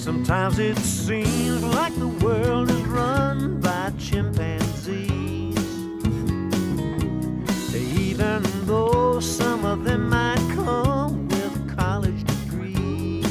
Sometimes it seems like the world is run by chimpanzees, even though some of them might come with college degrees.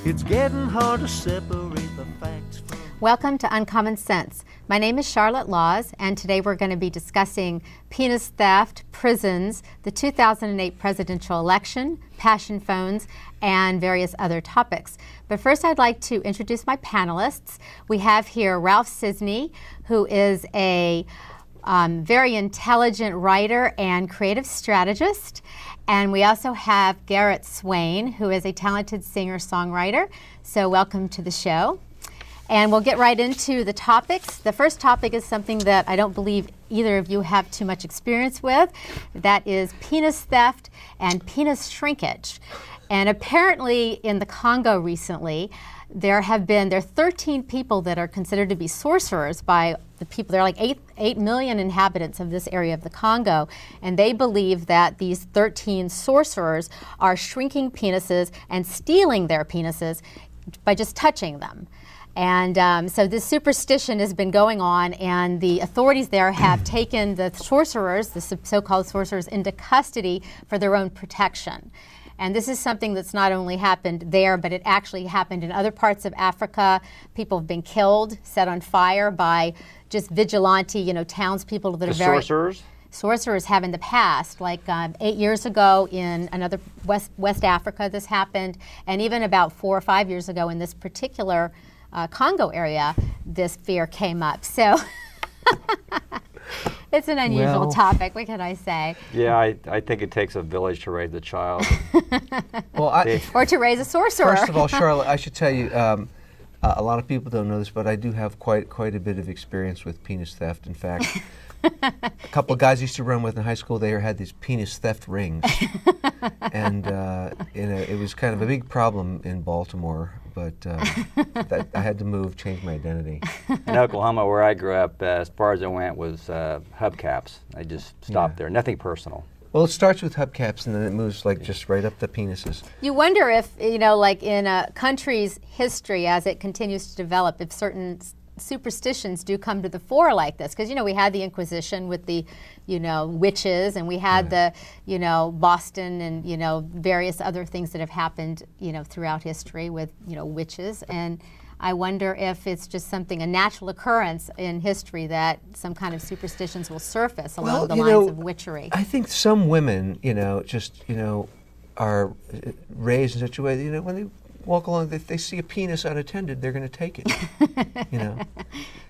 It's getting hard to separate the facts from... Welcome to Uncommon Sense. My name is Charlotte Laws, and today we're going to be discussing penis theft, prisons, the 2008 presidential election, passion phones, and various other topics. But first, I'd like to introduce my panelists. We have here Ralph Cissne, who is a very intelligent writer and creative strategist. And we also have Garret Swayne, who is a talented singer-songwriter. So welcome to the show. And we'll get right into the topics. The first topic is something that I don't believe either of you have too much experience with. That is penis theft and penis shrinkage. And apparently in the Congo recently, there are 13 people that are considered to be sorcerers by the people. There are like 8 million inhabitants of this area of the Congo, and they believe that these 13 sorcerers are shrinking penises and stealing their penises by just touching them. And so this superstition has been going on, and the authorities there have taken the sorcerers, the so-called sorcerers, into custody for their own protection. And this is something that's not only happened there, but it actually happened in other parts of Africa. People have been killed, set on fire by just vigilante, townspeople that are very... Sorcerers? Sorcerers have in the past, like 8 years ago in another West Africa this happened, and even about 4 or 5 years ago in this particular Congo area, this fear came up. So it's an unusual topic. What can I say? Yeah, I think it takes a village to raise a child. Or to raise a sorcerer. First of all, Charlotte, I should tell you, a lot of people don't know this, but I do have quite a bit of experience with penis theft. In fact, a couple of guys I used to run with in high school, they had these penis theft rings. And it was kind of a big problem in Baltimore, but I had to move, change my identity. In Oklahoma, where I grew up, as far as I went was hubcaps. I just stopped there. Nothing personal. Well, it starts with hubcaps, and then it moves just right up to penises. You wonder if, like in a country's history as it continues to develop, if certain superstitions do come to the fore like this, because we had the Inquisition with the witches, and we had the Boston and various other things that have happened throughout history with witches. And I wonder if it's just a natural occurrence in history that some kind of superstitions will surface along the lines of witchery. I think some women are raised in such a way that when they walk along, if they see a penis unattended, they're going to take it.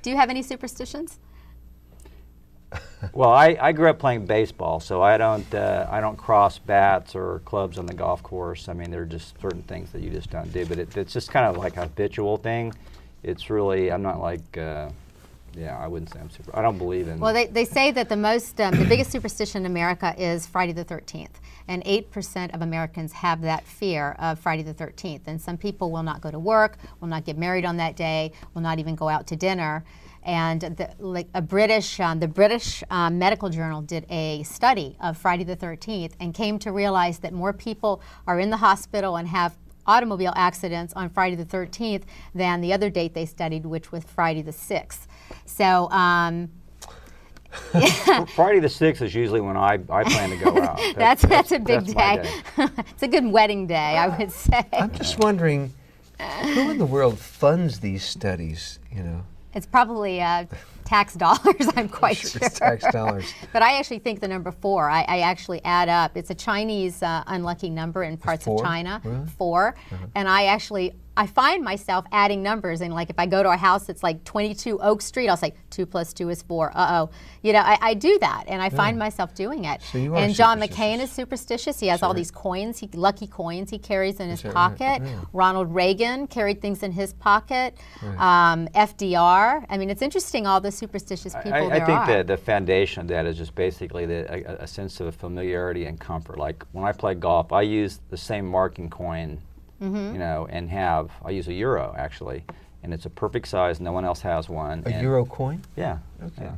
Do you have any superstitions? Well, I grew up playing baseball, so I don't cross bats or clubs on the golf course. I mean, there are just certain things that you just don't do. But it's just kind of like a habitual thing. It's really, I'm not like, I wouldn't say I'm super. I don't believe in. Well, they say that the biggest superstition in America is Friday the 13th, and 8% of Americans have that fear of Friday the 13th. And some people will not go to work, will not get married on that day, will not even go out to dinner. And the British Medical Journal did a study of Friday the 13th and came to realize that more people are in the hospital and have automobile accidents on Friday the 13th than the other date they studied, which was Friday the 6th. So Friday the 6th is usually when I plan to go out. That's a big day. It's a good wedding day, I would say. I'm just wondering, who in the world funds these studies, It's probably tax dollars, I'm quite sure. It's tax dollars. But I actually think the number 4, I actually add up. It's a Chinese unlucky number in parts of China, really? 4. And I find myself adding numbers, and like if I go to a house that's like 22 Oak Street, I'll say 2 + 2 is 4. I do that, and I find myself doing it. So you are and John McCain is superstitious. He has all these coins, lucky coins he carries in his pocket. Right? Ronald Reagan carried things in his pocket. Right. FDR. I mean, it's interesting all the superstitious people there are. I think that the foundation of that is just basically a sense of familiarity and comfort. Like when I play golf, I use the same marking coin. And I use a euro actually, and it's a perfect size. No one else has one. A euro coin? Yeah. Okay. Yeah.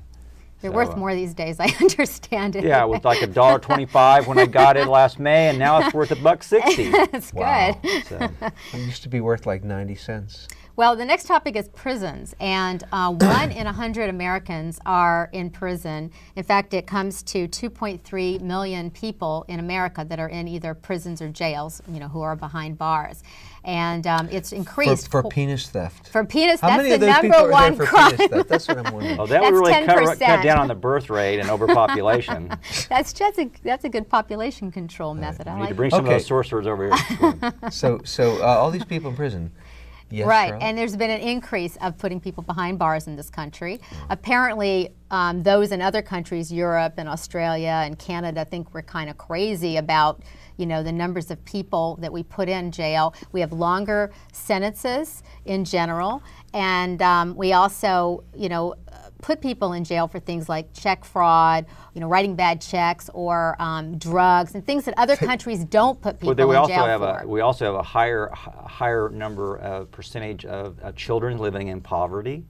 They're worth more these days, I understand it. Yeah, it was like $1.25 when I got it last May, and now it's worth $1.60. That's Wow. good. So, It used to be worth like 90 cents. Well, the next topic is prisons, and 1 in 100 Americans are in prison. In fact, it comes to 2.3 million people in America that are in either prisons or jails, who are behind bars. And it's increased. For penis theft. For penis, How that's many the of those number people are one there for crime. penis theft? That's what I'm wondering. that would That's really 10%. cut down on the birth rate and overpopulation. That's a good population control method. I We need to like bring some of Okay. those sorcerers over here. So all these people in prison. Yes, Right, Charlotte? and there's been an increase of putting people behind bars in this country. Apparently, those in other countries, Europe and Australia and Canada, think we're kind of crazy about, the numbers of people that we put in jail. We have longer sentences in general, and we also, put people in jail for things like check fraud, writing bad checks, or drugs and things that other countries don't put people Well, in jail for. we also have a higher number of percentage of children living in poverty.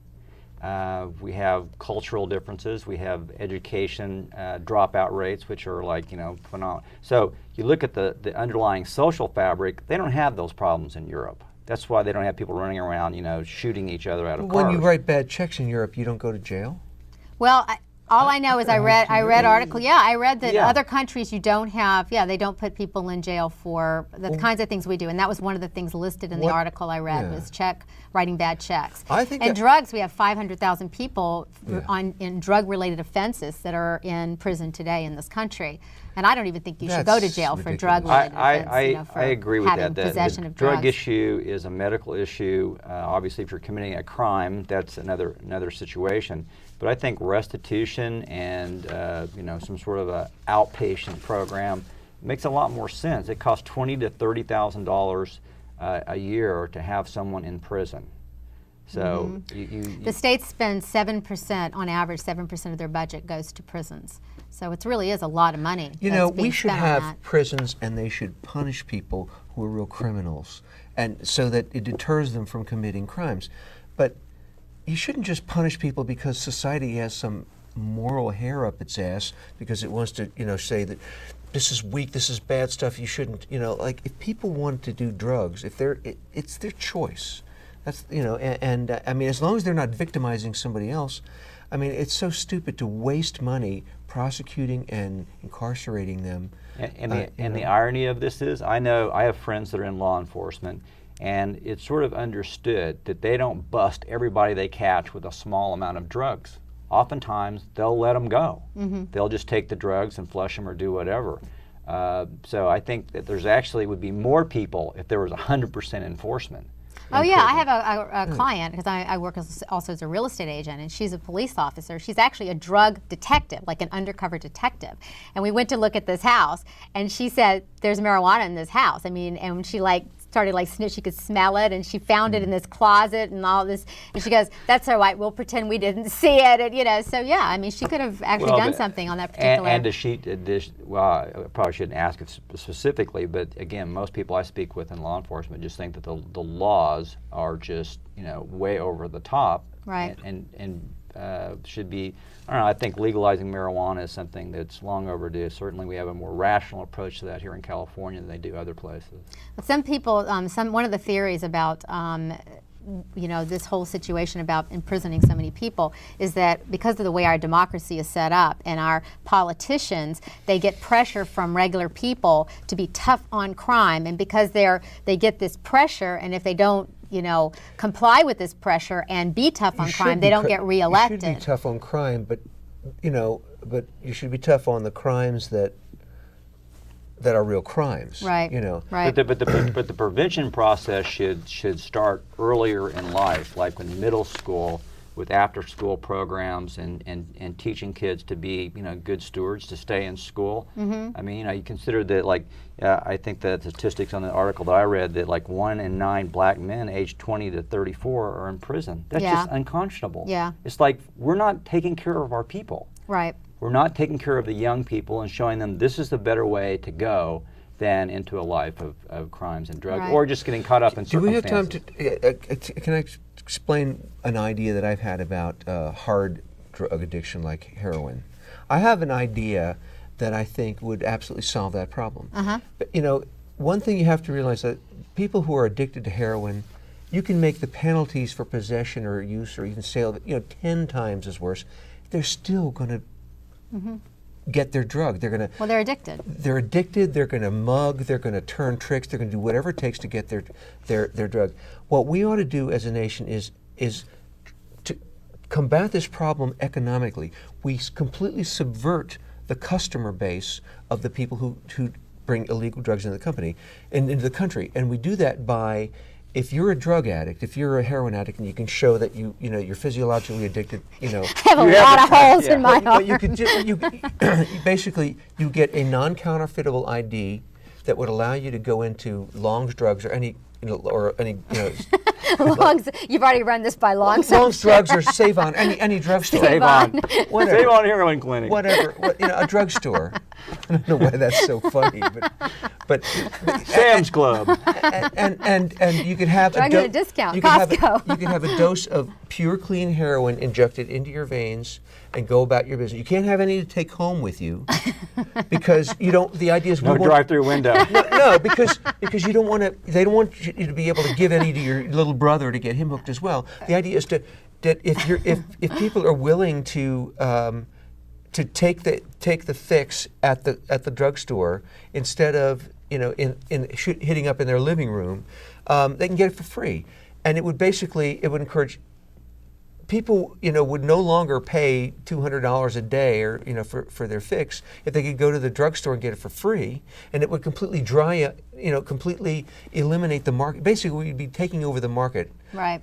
We have cultural differences. We have education dropout rates, which are like phenomenal. So you look at the underlying social fabric; they don't have those problems in Europe. That's why they don't have people running around, shooting each other out of cars. When you write bad checks in Europe, you don't go to jail? Well, all I know is I read article. Yeah, I read that Yeah. other countries you don't have. Yeah, they don't put people in jail for the kinds of things we do, and that was one of the things listed in the What- article I read yeah. was writing bad checks. I think and that- drugs, we have 500,000 people Yeah. in drug-related offenses that are in prison today in this country, and I don't even think you should go to That's jail for ridiculous. drug-related offense. For I agree with having that. possession The of drug drugs. issue is a medical issue. Obviously, if you're committing a crime, that's another situation. But I think restitution and some sort of a outpatient program makes a lot more sense. It costs $20,000 to $30,000 a year to have someone in prison. So The states spend 7% on average. 7% of their budget goes to prisons. So it really is a lot of money. that's We being should spent on have that. prisons, and they should punish people who are real criminals, and so that it deters them from committing crimes. But you shouldn't just punish people because society has some moral hair up its ass because it wants to, say that this is weak, this is bad stuff. You shouldn't, like if people want to do drugs, it's their choice. That's I mean, as long as they're not victimizing somebody else. I mean, it's so stupid to waste money prosecuting and incarcerating them. And the irony of this is, I have friends that are in law enforcement, and it's sort of understood that they don't bust everybody they catch with a small amount of drugs. Oftentimes, they'll let them go. Mm-hmm. They'll just take the drugs and flush them or do whatever. So I think that there's actually would be more people if there was 100% enforcement. Oh yeah, I have a client because I work also as a real estate agent, and she's a police officer. She's actually a drug detective, like an undercover detective. And we went to look at this house, and she said, "There's marijuana in this house." I mean, and when she started she could smell it, and she found it in this closet and all this. And she goes, "That's all right. We'll pretend we didn't see it." And so yeah, I mean, she could have actually done something on that particular. And well, I probably shouldn't ask it specifically, but again, most people I speak with in law enforcement just think that the laws are just way over the top, right? And should be. I don't know. I think legalizing marijuana is something that's long overdue. Certainly, we have a more rational approach to that here in California than they do other places. But some people, one of the theories about this whole situation about imprisoning so many people is that because of the way our democracy is set up and our politicians, they get pressure from regular people to be tough on crime, and because they get this pressure, and if they don't comply with this pressure and be tough on crime, they don't get reelected. You should be tough on crime, but but you should be tough on the crimes that are real crimes. Right. Right. But the prevention process should start earlier in life, like in middle school, with after-school programs and teaching kids to be good stewards, to stay in school. Mm-hmm. I mean, you consider that I think the statistics on the article that I read that 1 in 9 black men aged 20 to 34 are in prison. That's just unconscionable. Yeah. It's like we're not taking care of our people. Right. We're not taking care of the young people and showing them this is the better way to go than into a life of crimes and drugs, Right. or just getting caught up in Do we have circumstances. time to? Can I explain an idea that I've had about hard drug addiction like heroin. I have an idea that I think would absolutely solve that problem. But, you know, one thing you have to realize that people who are addicted to heroin, you can make the penalties for possession or use or even sale of it, you know, 10 times as worse. They're still going to get their drug. They're going to. Well, they're addicted. They're addicted. They're going to mug. They're going to turn tricks. They're going to do whatever it takes to get their drug. What we ought to do as a nation is to combat this problem economically. We completely subvert the customer base of the people who bring illegal drugs into the company and into the country, and we do that by, if you're a drug addict, if you're a heroin addict, and you can show that you're physiologically addicted, you know. I have a lot of holes in my But you arm. could basically you get a non-counterfeitable ID that would allow you to go into Long's Drugs or any Longs, you've already run this by Longs. Long's Drugs or Save-On, any drugstore. Save-On. Whatever. Save-On Heroin Clinic. Whatever, a drugstore. I don't know why that's so funny, but Sam's Club. and you could have Drug at a discount, you could have Costco. you could have a dose of pure clean heroin injected into your veins and go about your business. You can't have any to take home with you because you don't. The idea is No drive-through window. No, because you don't want to. They don't want you to be able to give any to your little brother to get him hooked as well. The idea is that if people are willing to take the fix at the drugstore instead of hitting up in their living room, they can get it for free, and it would encourage. People, would no longer pay $200 a day or, for their fix if they could go to the drugstore and get it for free, and it would completely completely eliminate the market. Basically, we'd be taking over the market, Right.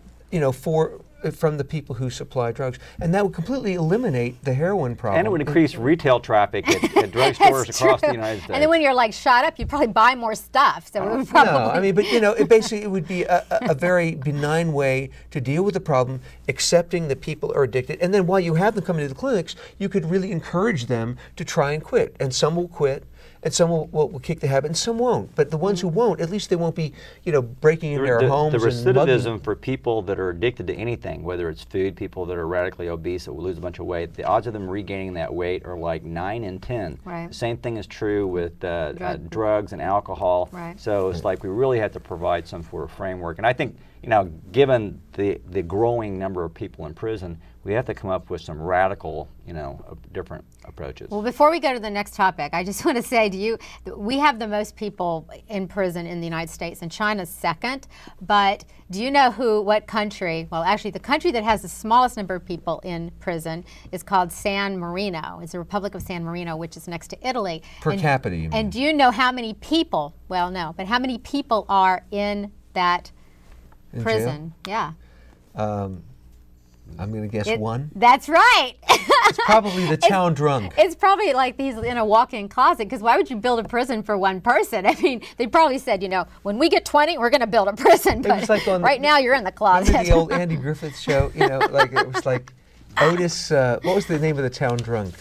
From the people who supply drugs, and that would completely eliminate the heroin problem. And it would increase retail traffic at drugstores That's across true. the United States. And then when you're like shot up, you probably buy more stuff. So it would probably. No, I mean, but it would be a very benign way to deal with the problem, accepting that people are addicted, and then while you have them coming to the clinics, you could really encourage them to try and quit, and some will quit. And some will kick the habit, and some won't. But the ones who won't, at least they won't be, breaking into their homes the and mugging. recidivism for people that are addicted to anything, whether it's food, people that are radically obese that will lose a bunch of weight, the odds of them regaining that weight are like 9 in 10. Right. The same thing is true with drugs and alcohol. Right. So it's like we really have to provide some sort of framework. And I think, given the growing number of people in prison, we have to come up with some radical, different approaches. Well, before we go to the next topic, I just want to say to you, we have the most people in prison in the United States, and China's second. But do you know what country? Well, actually, the country that has the smallest number of people in prison is called San Marino. It's the Republic of San Marino, which is next to Italy. Per capita, you mean? And do you know how many people? Well, no, but how many people are in that In prison? Yeah. I'm going to guess one. That's right. It's probably the town drunk. It's probably like these in a walk-in closet, because why would you build a prison for one person? I mean, they probably said, when we get 20, we're going to build a prison. But like right now, you're in the closet. Remember the old Andy Griffith show? Like it was like Otis. What was the name of the town drunk?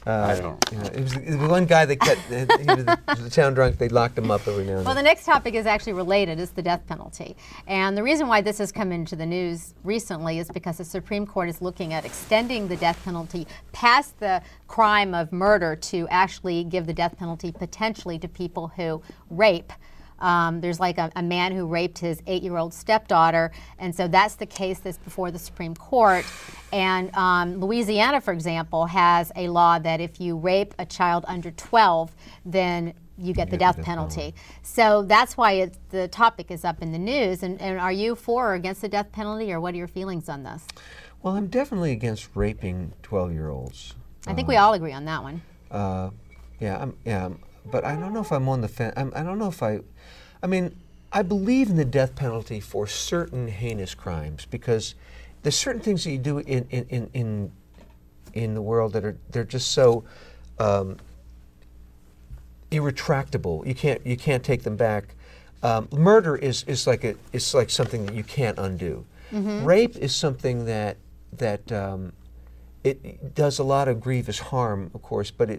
I don't know. It was the one guy that he was the town drunk. They locked him up every now and Well, the then. next topic is actually related. It's the death penalty. And the reason why this has come into the news recently is because the Supreme Court is looking at extending the death penalty past the crime of murder to actually give the death penalty potentially to people who rape. There's like a man who raped his 8-year-old stepdaughter, and so that's the case that's before the Supreme Court. And Louisiana, for example, has a law that if you rape a child under 12, then you get the death penalty. So that's why the topic is up in the news. And are you for or against the death penalty, or what are your feelings on this? Well, I'm definitely against raping 12-year-olds. I think we all agree on that one. But I don't know if I'm on the fence. I don't know if I mean, I believe in the death penalty for certain heinous crimes, because there's certain things that you do in the world that they're just so irretractable. You can't take them back. Murder is like something that you can't undo. Mm-hmm. Rape is something that it does a lot of grievous harm, of course, but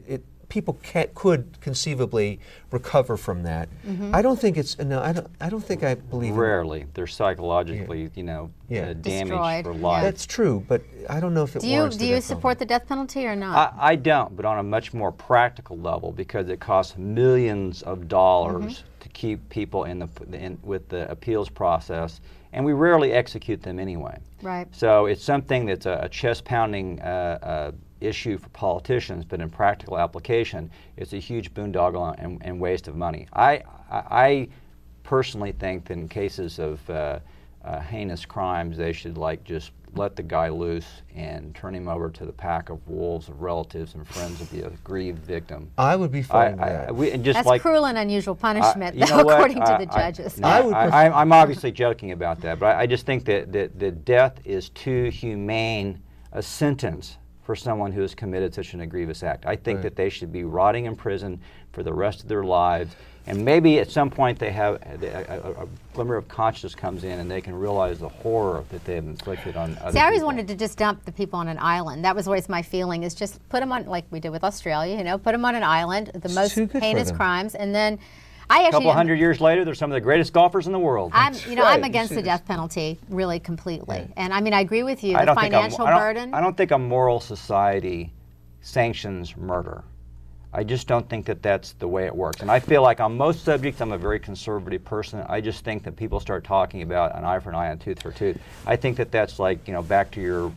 people could conceivably recover from that. I don't think it's no. I don't think I believe. Rarely, they're psychologically, damaged Destroyed. for life. That's true, but I don't know if it warrants the Do you death support the death penalty or not? I don't, but on a much more practical level, because it costs millions of dollars to keep people with the appeals process, and we rarely execute them anyway. Right. So it's something that's a chest-pounding issue for politicians, but in practical application, it's a huge boondoggle and waste of money. I personally think that in cases of heinous crimes, they should just let the guy loose and turn him over to the pack of wolves of relatives and friends of the aggrieved victim. I would be fine with that. That's cruel and unusual punishment, you know according to the judges. I'm obviously joking about that, but I just think that death is too humane a sentence for someone who has committed such an egregious act. I think that they should be rotting in prison for the rest of their lives, and maybe at some point they have a glimmer of conscience comes in and they can realize the horror that they have inflicted on other See, I always people. wanted to just dump the people on an island. That was always my feeling, is just put them on, like we did with Australia, put them on an island, the most heinous crimes, and then a couple hundred years later, they're some of the greatest golfers in the world. I'm against the death penalty, really, completely. And I mean, I agree with you, the financial burden. I don't think a moral society sanctions murder. I just don't think that that's the way it works. And I feel like on most subjects, I'm a very conservative person. I just think that people start talking about an eye for an eye and tooth for tooth. I think that that's back to your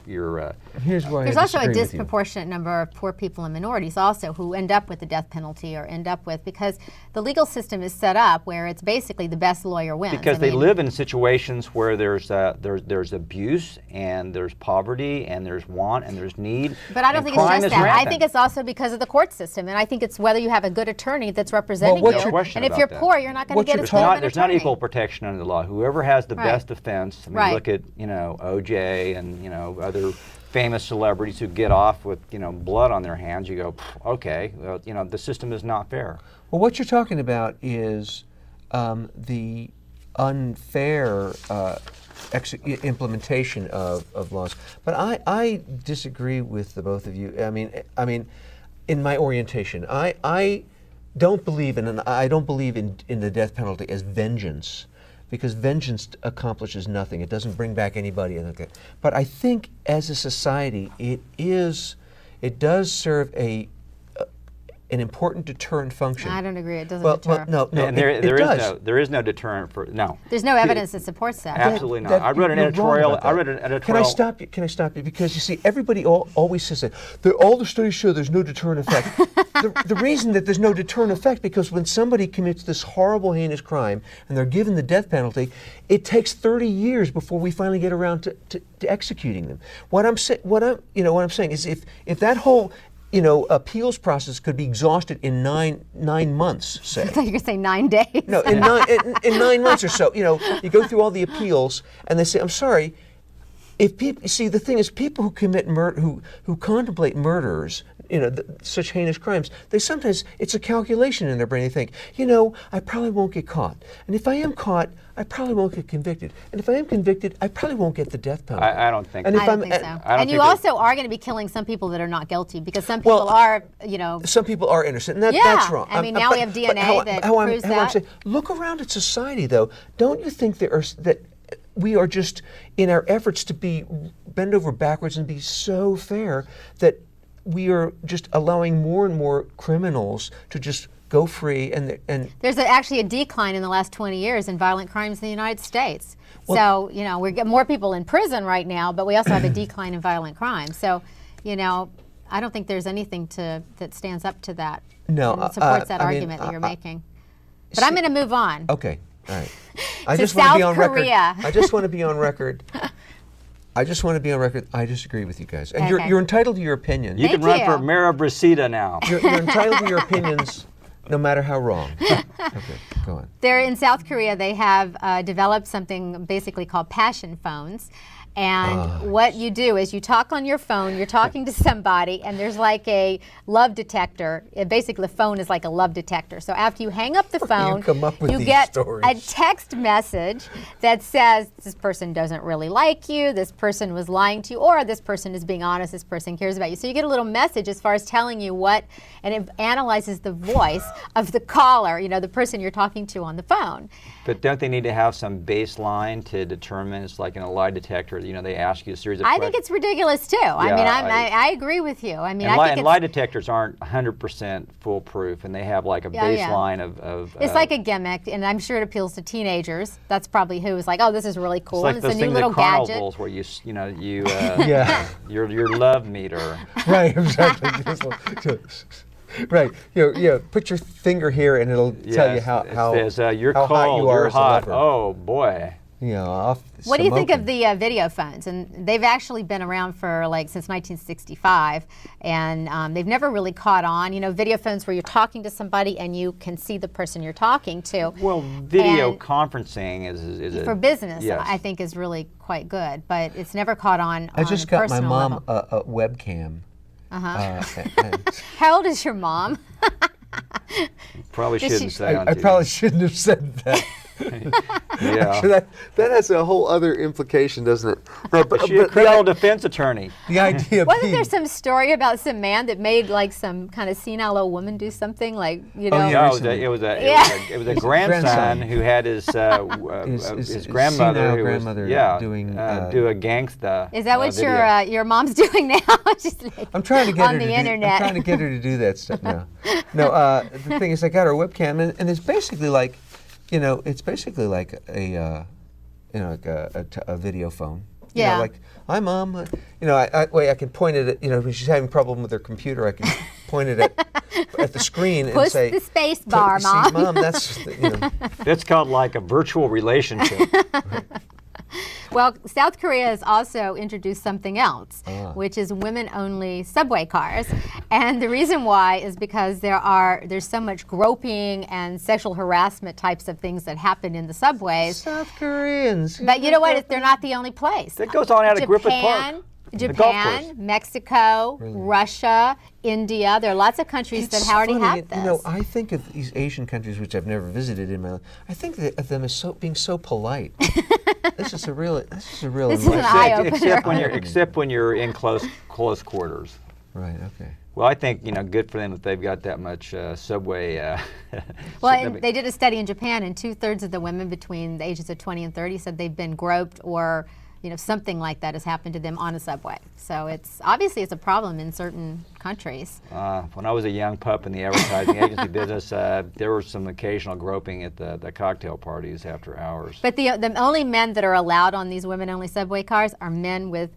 Here's why There's also a disproportionate number of poor people and minorities also who end up with the death penalty or end up with, because the legal system is set up where it's basically the best lawyer wins. Because they live in situations where there's abuse and there's poverty and there's want and there's need. But I don't think it's just that. I think it's also because of the court system, and I think it's whether you have a good attorney that's representing you. And if you're poor, you're not going to get as good of an There's attorney. not equal protection under the law. Whoever has the best defense. I mean, look at OJ and other famous celebrities who get off with blood on their hands. You go, okay, well, the system is not fair. Well, what you're talking about is the unfair implementation of laws. But I disagree with the both of you. I mean, in my orientation, I don't believe in the death penalty as vengeance, because vengeance accomplishes nothing. It doesn't bring back anybody. But I think as a society, it does serve an important deterrent function. I don't agree. It doesn't deter. Well, no, and there is no deterrent for no. There's no evidence that supports that. Absolutely not. I read an editorial. Can I stop you? Because you see, everybody always says that all the studies show there's no deterrent effect. The reason that there's no deterrent effect, because when somebody commits this horrible, heinous crime and they're given the death penalty, it takes 30 years before we finally get around to executing them. What I'm saying is, if that whole appeals process could be exhausted in nine months, say. I thought you were going to say 9 days. No, in 9 months or so. You go through all the appeals, and they say, "I'm sorry." If people see, the thing is, people who commit murder, who contemplate murders, such heinous crimes, it's a calculation in their brain. They think, I probably won't get caught, and if I am caught, I probably won't get convicted, and if I am convicted, I probably won't get the death penalty. I don't think. I don't think so. And you also are going to be killing some people that are not guilty, because some people are, Some people are innocent, and that's wrong. I mean, now we have DNA that proves that. I'm saying, look around at society, though. Don't you think that we are just, in our efforts to be bend over backwards and be so fair, that we are just allowing more and more criminals to just go free, and there's actually a decline in the last 20 years in violent crimes in the United States. So we're getting more people in prison right now, but we also have a decline in violent crime. So I don't think there's anything that stands up to that. No, and supports that argument that you're making. But I'm going to move on. Okay, all right. I just want to be on record. I just want to be on record. I disagree with you guys, and Okay. you're entitled to your opinion. You can Thank run you. for mayor of Reseda now. You're entitled to your opinions, no matter how wrong. Okay. Go on. They're in South Korea. They have developed something basically called passion phones. And what you do is you talk on your phone, you're talking to somebody, and there's like a love detector. Basically, the phone is like a love detector. So after you hang up the phone, come up with you these get stories? a text message that says, this person doesn't really like you, this person was lying to you, or this person is being honest, this person cares about you. So you get a little message as far as telling you what, and it analyzes the voice of the caller, the person you're talking to on the phone. But don't they need to have some baseline to determine? It's like in a lie detector, they ask you a series of I questions. think it's ridiculous too. I agree with you. I think lie detectors aren't 100% foolproof, and they have like a baseline of it's like a gimmick, and I'm sure it appeals to teenagers. That's probably who is like, oh, this is really cool. It's like and those it's a new things little at gadget. carnivals where you Yeah. your love meter. Right, exactly. Right. Put your finger here and it'll tell you how it says, you're how cold, hot you are you're as a hot. lover. Oh boy. What do you think of the video phones? And they've actually been around for since 1965, and they've never really caught on. Video phones where you're talking to somebody and you can see the person you're talking to. Well, video conferencing is for business. Yes. I think is really quite good, but it's never caught on. I just got my mom level. a webcam. How old is your mom? Probably shouldn't say on I TV. probably shouldn't have said that. Yeah. that has a whole other implication, doesn't it? No, Is she a criminal defense attorney? The idea Wasn't there some story about some man that made some kind of senile old woman do something No, it was a grandson who had his grandmother doing do a gangsta. Is that what video. your mom's doing now? I'm trying to get on her the to internet. I'm trying to get her to do that stuff now. No, the thing is, I got her webcam, and it's basically like, it's basically like a video phone. Yeah. Like, hi, Mom. I can point it at, when she's having a problem with her computer, I can point it at the screen and Push say, the space bar, Mom. See, Mom, that's, That's called like a virtual relationship. Well, South Korea has also introduced something else, which is women-only subway cars. And the reason why is because there's so much groping and sexual harassment types of things that happen in the subways. South Koreans. But you know what? They're not the only place. That goes on out of Griffith Park. The golf course. Japan, Mexico, Russia, India. There are lots of countries that already have this. I think of these Asian countries, which I've never visited in my life. I think of them as being so polite. This is an eye-opener. Except when you're in close quarters. Right. Okay. Well, I think good for them that they've got that much subway. Well, and they did a study in Japan, and 2/3 of the women between the ages of 20 and 30 said they've been groped or something like that has happened to them on a subway. So it's a problem in certain countries. When I was a young pup in the advertising agency business, there was some occasional groping at the cocktail parties after hours. But the only men that are allowed on these women-only subway cars are men with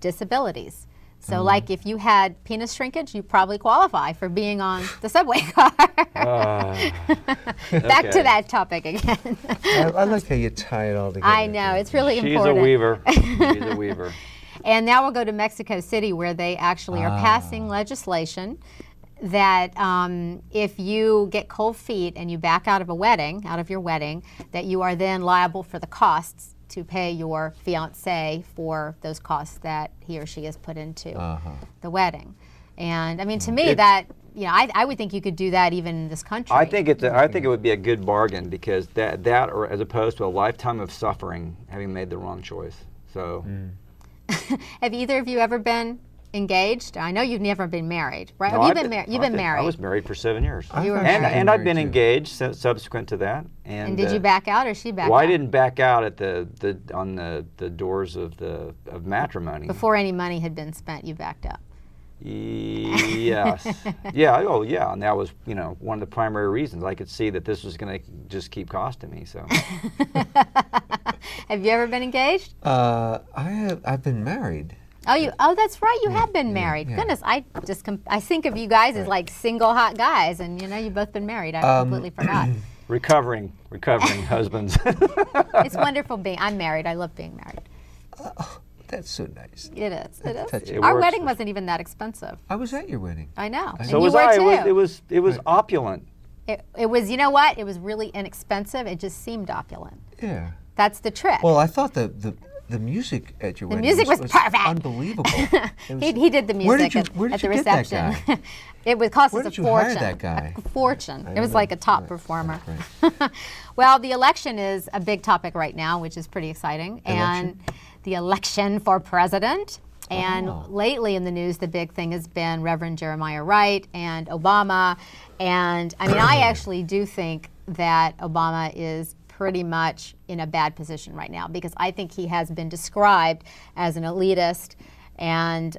disabilities. So, like, if you had penis shrinkage, you probably qualify for being on the subway car. Back to that topic again. I like how you tie it all together. I know, it's really She's important. She's a weaver. And now we'll go to Mexico City, where they actually are passing legislation that if you get cold feet and you back out of your wedding, that you are then liable for the costs to pay your fiancé for those costs that he or she has put into the wedding. And I mean, to me, I would think you could do that even in this country. I think it would be a good bargain, because that or as opposed to a lifetime of suffering having made the wrong choice. So, have either of you ever been engaged? I know you've never been married, right? No, You've been married. I was married for 7 years. You were married. And I've been engaged subsequent to that. And did you back out, or she backed out? Well, I didn't back out at on the doors of matrimony. Before any money had been spent, you backed out. Yes. Yeah. Oh, yeah. And that was, one of the primary reasons. I could see that this was going to just keep costing me. So. Have you ever been engaged? I've been married. Oh, that's right. You have been married. Yeah. Goodness, I think of you guys as like single hot guys, and you've both been married. I completely forgot. Recovering husbands. It's wonderful I'm married. I love being married. That's so nice. It is. It is. It Our works. wedding wasn't even that expensive. I was at your wedding. I know. So and was you were I. too. It was opulent. It was, you know what? It was really inexpensive. It just seemed opulent. Yeah. That's the trick. Well, I thought the music at your wedding music was perfect. Unbelievable. It was- he did the music where did at the you get that reception. guy? It would cost Where us a did you hire fortune. that guy? A fortune. I It was know. like a top Right, performer. right. Well, the election is a big topic right now, which is pretty exciting. And the election for president. And Oh. lately in the news, the big thing has been Reverend Jeremiah Wright and Obama. And I mean, I actually do think that Obama is pretty much in a bad position right now, because I think he has been described as an elitist and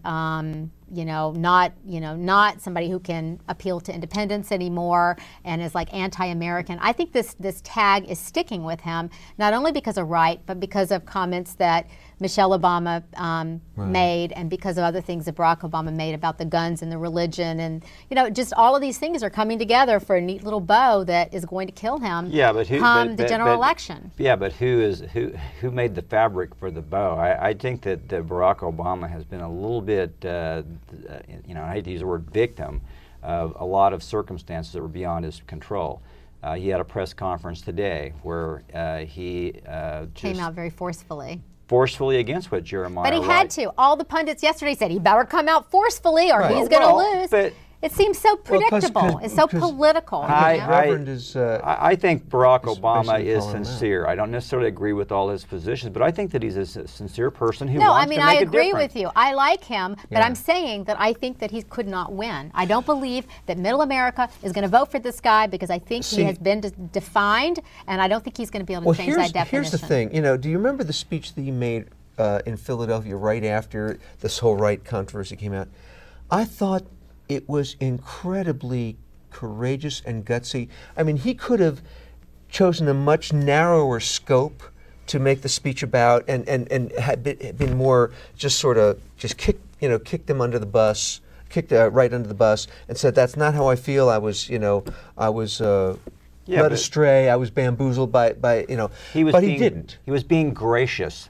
not somebody who can appeal to independence anymore and is like anti-American. I think this tag is sticking with him, not only because of Wright, but because of comments that Michelle Obama made, and because of other things that Barack Obama made about the guns and the religion, and just all of these things are coming together for a neat little bow that is going to kill him. Yeah, but the general election. Yeah, but who made the fabric for the bow? I think that Barack Obama has been a little bit, I hate to use the word victim, of a lot of circumstances that were beyond his control. He had a press conference today where he Came out very forcefully against what Jeremiah But he Wright. had to. All the pundits yesterday said he better come out forcefully or Right. he's going to lose. But it seems so 'cause- predictable. it's so 'cause political. Reverend is. I think Barack is Obama basically is calling him out. sincere. I don't necessarily agree with all his positions, but I think that he's a sincere person who No, wants I mean, to make I a agree difference. with you. I like him, but Yeah. I'm saying that I think that he could not win. I don't believe that Middle America is going to vote for this guy, because I think he See- has been defined, and I don't think he's going to be able to Well, change that definition. here's the thing. Do you remember the speech that he made in Philadelphia right after this whole Wright controversy came out? I thought it was incredibly courageous and gutsy. I mean, he could have chosen a much narrower scope to make the speech about, and had been more just sort of just kicked them under the bus, kicked Wright under the bus, and said, "That's not how I feel. I was Yeah, led but- astray. I was bamboozled by He was but being, he didn't. He was being gracious.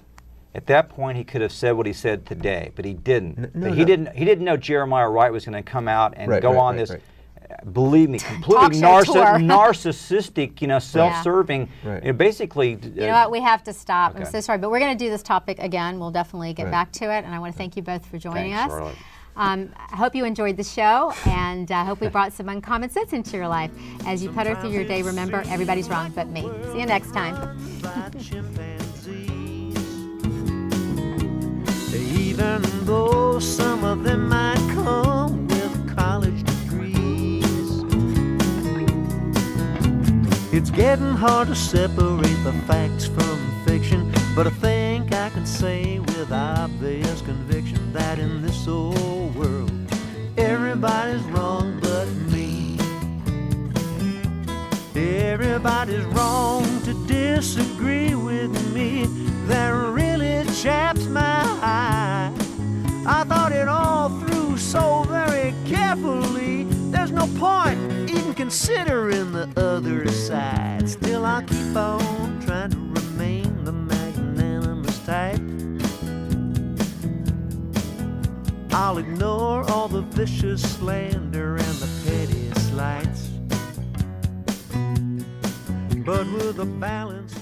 At that point, he could have said what he said today, but he didn't. No, But no. He didn't know Jeremiah Wright was going to come out and Right, go right, on right, this. right. Believe me, completely Talk show tour. narcissistic, self-serving. Right. Basically. You know what? We have to stop. I'm Okay. so sorry, but we're going to do this topic again. We'll definitely get Right. back to it, and I want to thank you both for joining Thanks, us. Charlotte. I hope you enjoyed the show, and I hope we brought some uncommon sense into your life. As you putter through your day, remember, everybody's wrong but me. See you next time. Fat chimpanzees. Even though some of them might come with college degrees, it's getting hard to separate the facts from fiction. But I think I can say with obvious conviction that in this old world, everybody's wrong but me. Everybody's wrong to disagree with me. That really chaps my eye. I thought it all through so very carefully. There's no point even considering the other side. Still, I'll keep on trying to remain the magnanimous type. I'll ignore all the vicious slander and the petty slights, but with a balance